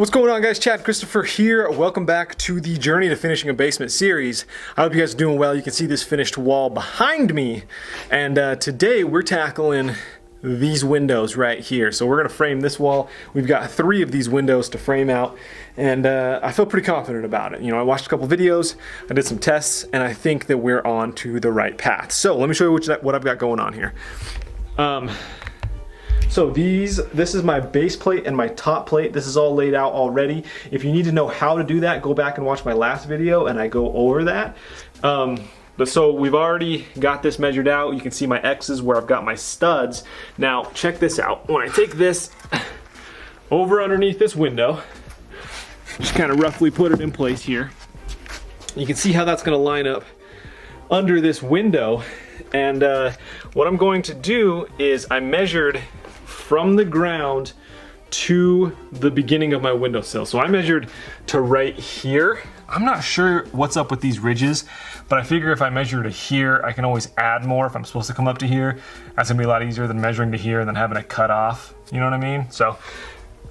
What's going on, guys? Chad Christopher here. Welcome back to the Journey to Finishing a Basement series. I hope you guys are doing well. You can see this finished wall behind me. And today we're tackling these windows right here. So we're gonna frame this wall. We've got 3 of these windows to frame out. And I feel pretty confident about it. You know, I watched a couple videos, I did some tests, and I think that we're on to the right path. So let me show you what I've got going on here. So this is my base plate and my top plate. This is all laid out already. If you need to know how to do that, go back and watch my last video and I go over that. But so we've already got this measured out. You can see my X's where I've got my studs. Now check this out. When I take this over underneath this window, just kind of roughly put it in place here. You can see how that's gonna line up under this window. And what I'm going to do is I measured from the ground to the beginning of my windowsill. So I measured to right here. I'm not sure what's up with these ridges, but I figure if I measure to here, I can always add more if I'm supposed to come up to here. That's gonna be a lot easier than measuring to here and then having it cut off. You know what I mean? So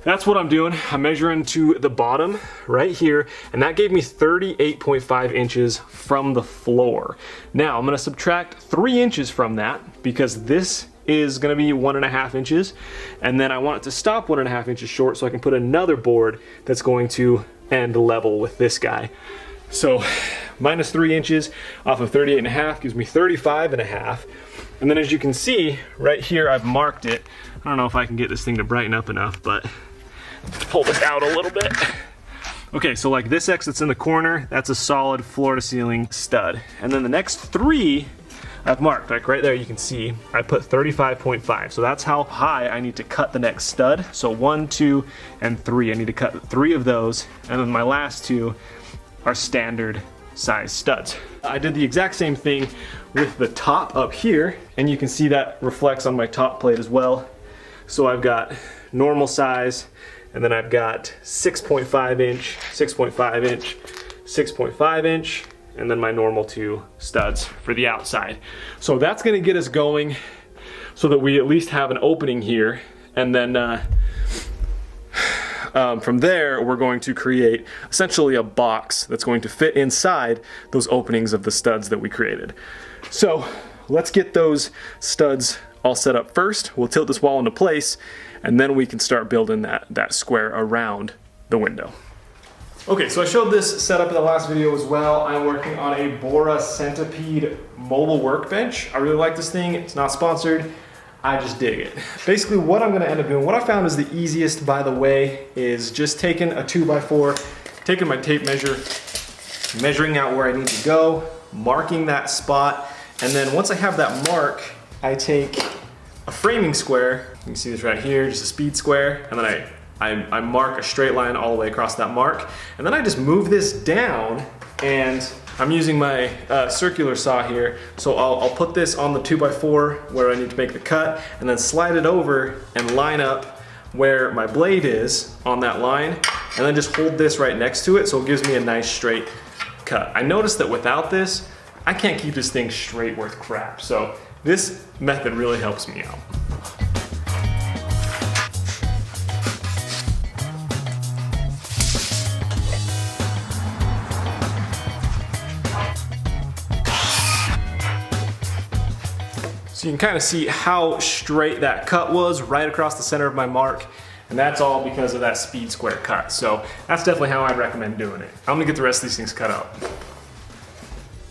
that's what I'm doing. I'm measuring to the bottom right here, and that gave me 38.5 inches from the floor. Now I'm gonna subtract 3 inches from that because this is gonna be 1.5 inches, and then I want it to stop 1.5 inches short so I can put another board that's going to end level with this guy. So minus 3 inches off of 38.5 gives me 35.5. And then as you can see right here, I've marked it. I don't know if I can get this thing to brighten up enough, but let's pull this out a little bit. Okay, so like this X that's in the corner, that's a solid floor to ceiling stud. And then the next 3 I've marked, like right there you can see, I put 35.5. So that's how high I need to cut the next stud. So 1, 2, and 3. I need to cut 3 of those, and then my last 2 are standard size studs. I did the exact same thing with the top up here, and you can see that reflects on my top plate as well. So I've got normal size, and then I've got 6.5 inch, 6.5 inch, 6.5 inch, and then my normal 2 studs for the outside. So that's gonna get us going so that we at least have an opening here, and then from there we're going to create essentially a box that's going to fit inside those openings of the studs that we created. So let's get those studs all set up first. We'll tilt this wall into place, and then we can start building that square around the window. Okay, so I showed this setup in the last video as well. I'm working on a Bora Centipede mobile workbench. I really like this thing. It's not sponsored. I just dig it. Basically what I'm gonna end up doing, what I found is the easiest, by the way, is just taking a 2x4, taking my tape measure, measuring out where I need to go, marking that spot, and then once I have that mark, I take a framing square. You can see this right here, just a speed square, and then I mark a straight line all the way across that mark, and then I just move this down, and I'm using my circular saw here, so I'll put this on the 2x4 where I need to make the cut, and then slide it over and line up where my blade is on that line, and then just hold this right next to it so it gives me a nice straight cut. I noticed that without this, I can't keep this thing straight worth crap, so this method really helps me out. So you can kind of see how straight that cut was right across the center of my mark, and that's all because of that speed square cut. So that's definitely how I'd recommend doing it. I'm gonna get the rest of these things cut out.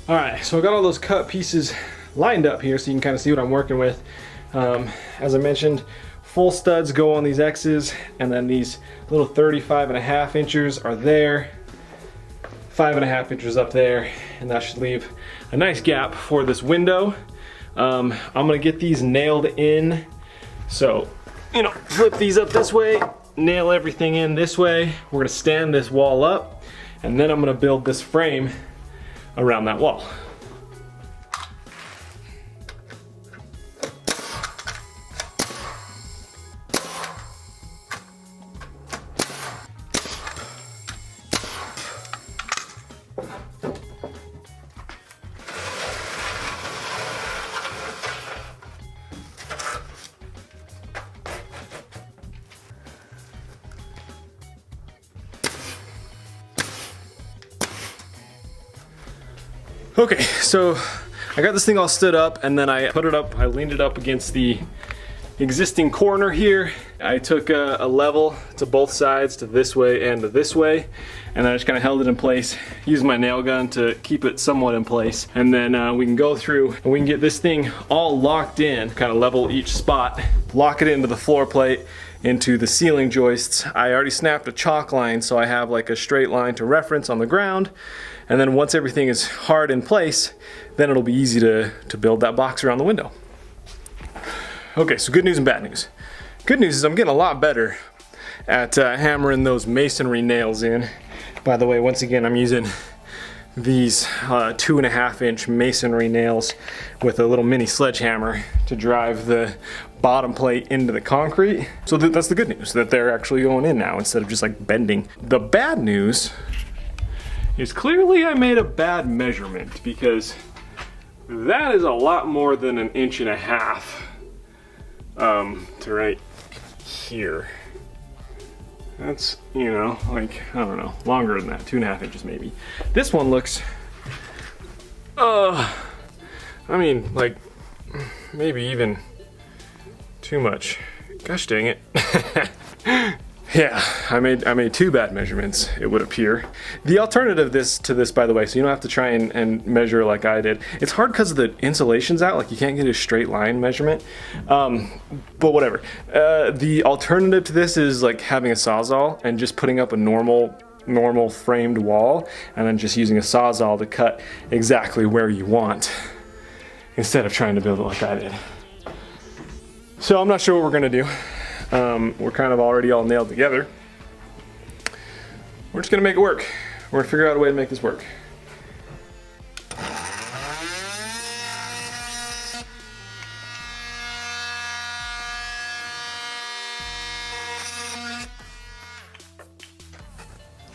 All right, so I got all those cut pieces lined up here so you can kind of see what I'm working with. As I mentioned, full studs go on these X's, and then these little 35.5 inches are there, 5.5 inches up there, and that should leave a nice gap for this window. I'm gonna get these nailed in. So, you know, flip these up this way, nail everything in this way. We're gonna stand this wall up, and then I'm gonna build this frame around that wall. Okay, so I got this thing all stood up, and then I put it up, I leaned it up against the existing corner here. I took a level to both sides, to this way and to this way, and then I just kind of held it in place, used my nail gun to keep it somewhat in place, and then we can go through and we can get this thing all locked in, kind of level each spot, lock it into the floor plate, into the ceiling joists. I already snapped a chalk line, so I have like a straight line to reference on the ground, and then once everything is hard in place, then it'll be easy to build that box around the window. Okay, so good news and bad news. Good news is I'm getting a lot better at hammering those masonry nails in. By the way, once again, I'm using these 2.5-inch masonry nails with a little mini sledgehammer to drive the bottom plate into the concrete. So that's the good news, that they're actually going in now instead of just like bending. The bad news is clearly I made a bad measurement, because that is a lot more than 1.5 inches to right here. That's, you know, like, I don't know, longer than that, 2.5 inches maybe. This one looks, I mean, like, maybe even too much. Gosh dang it. Yeah, I made 2 bad measurements, it would appear. The alternative to this, by the way, so you don't have to try and measure like I did. It's hard because the insulation's out, like you can't get a straight line measurement. But whatever. The alternative to this is like having a Sawzall and just putting up a normal framed wall, and then just using a Sawzall to cut exactly where you want, instead of trying to build it like I did. So I'm not sure what we're gonna do. We're kind of already all nailed together. We're just gonna make it work. We're gonna figure out a way to make this work.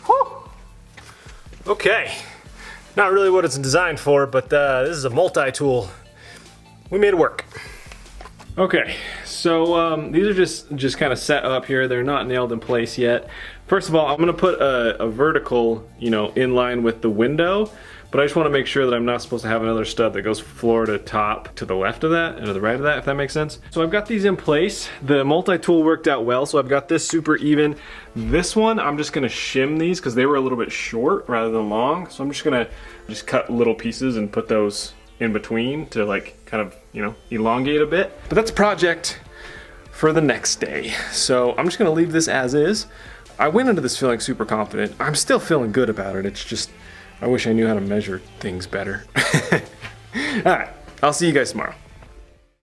Whew. Okay, not really what it's designed for, but this is a multi-tool. We made it work. Okay, so these are just kind of set up here. They're not nailed in place yet. First of all, I'm gonna put a vertical, you know, in line with the window, but I just wanna make sure that I'm not supposed to have another stud that goes floor to top to the left of that and to the right of that, if that makes sense. So I've got these in place. The multi-tool worked out well, so I've got this super even. This one, I'm just gonna shim these because they were a little bit short rather than long. So I'm just gonna cut little pieces and put those in between to like kind of, you know, elongate a bit. But that's a project for the next day. So I'm just gonna leave this as is. I went into this feeling super confident. I'm still feeling good about it. It's just, I wish I knew how to measure things better. All right, I'll see you guys tomorrow.